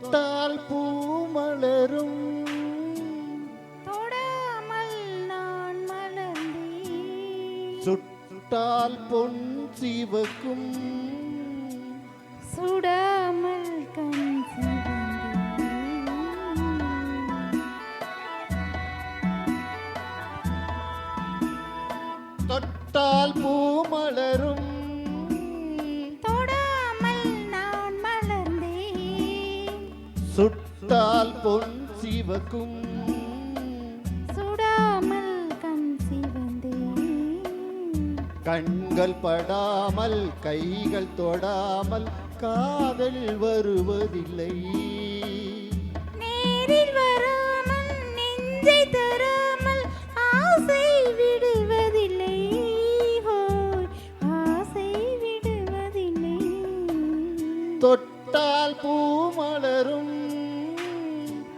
தொட்டால் பூமலரும் தொடாமல் நான் மலர்ந்தேன். சுட்டால் பொன் சிவக்கும் சுடாமல் கண் சிவந்தேன். தொட்டால் பூமலரும் தொடாமல் நான் மலர்ந்தேன். சுட்டால் பொன் சிவக்கும் சுடாமல் கண் சிவந்தேன். கண்கள் படாமல் கைகள் தொடாமல் காதல் வருவதில்லை. நேரில் வராமல் நெஞ்சை தராமல் ஆசை விடுவதில்லை. ஹோய், ஆசை விடுவதில்லை. தொட்டால் பூமலரும்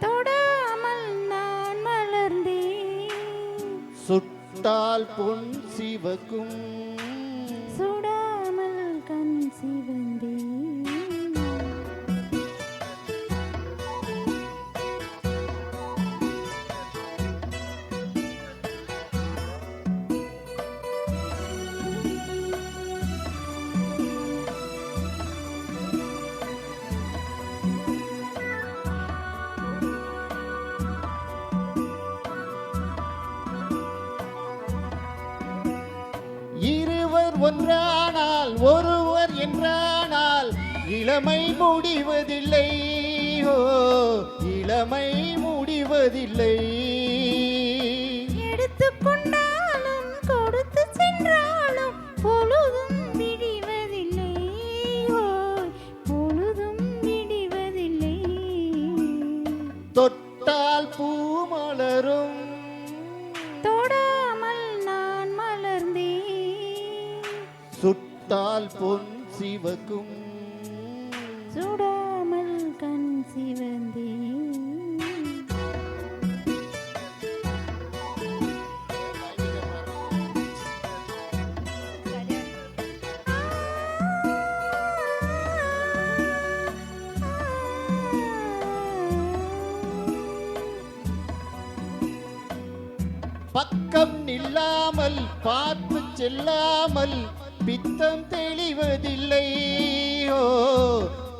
தொடாமல் நான் மலர்ந்தேன். சுட்டால் பொன் சிவக்கும் சுடாமல் கண் சிவந்தேன். இருவர் ஒன்றானால் ஒருவர் என்றானால் இளமை முடிவதில்லை. ஓ, இளமை முடிவதில்லை. எடுத்துக்கொண்டாலும் கொடுத்து சென்றாலும் பொழுதும் விடிவதில்லை. ஹோய், பொழுதும் விடிவதில்லை. தொட்டால் பூமலரும் தொடாமல் நான் மலர்ந்தேன். சுட்டால் பொன் சிவக்கும் சுடாமல் கண் சிவந்தேன். பக்கம் நில்லாமல் பார்த்து செல்லாமல் பித்தம் தெளிவதில்லை. ஓ,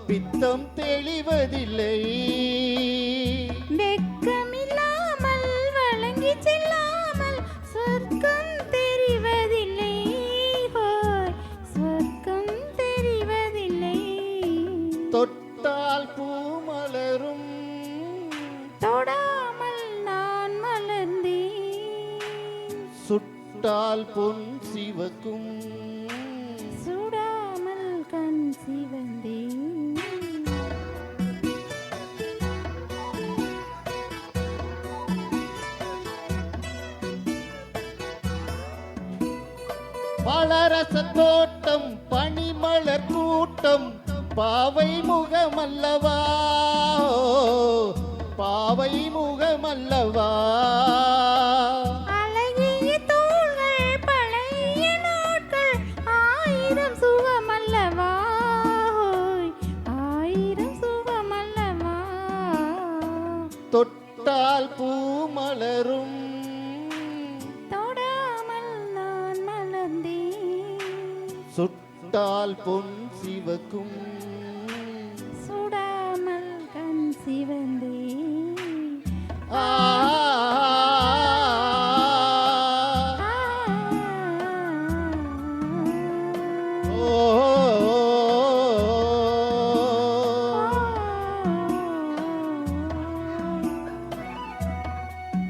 பித்தம் தெளிவதில்லை. வெட்கமில்லாமல் வழங்கி செல்லாமல் சொர்க்கம் தெரிவதில்லை. ஹோய், சொர்க்கம் தெரிவதில்லை. தொட்டால் பூமலரும் தொடாமல் நான் மலர்ந்தேன். சுட்டால் பொன் சிவக்கும் சுடாமல் கண் சிவந்தேன். பலரச தோட்டம் பனிமலர் கூட்டம் பாவை முகமல்லவா. ஓ, பாவை முகமல்லவா. அழகிய தோள்கள் பழைய நாட்கள் ஆயிரம் சுகமல்லவா. ஹோய், ஆயிரம் சுகமல்லவா. தொட்டால் பூமலரும் தொடாமல் நான் மலர்ந்தேன். சுட்டால் பொன் சிவக்கும்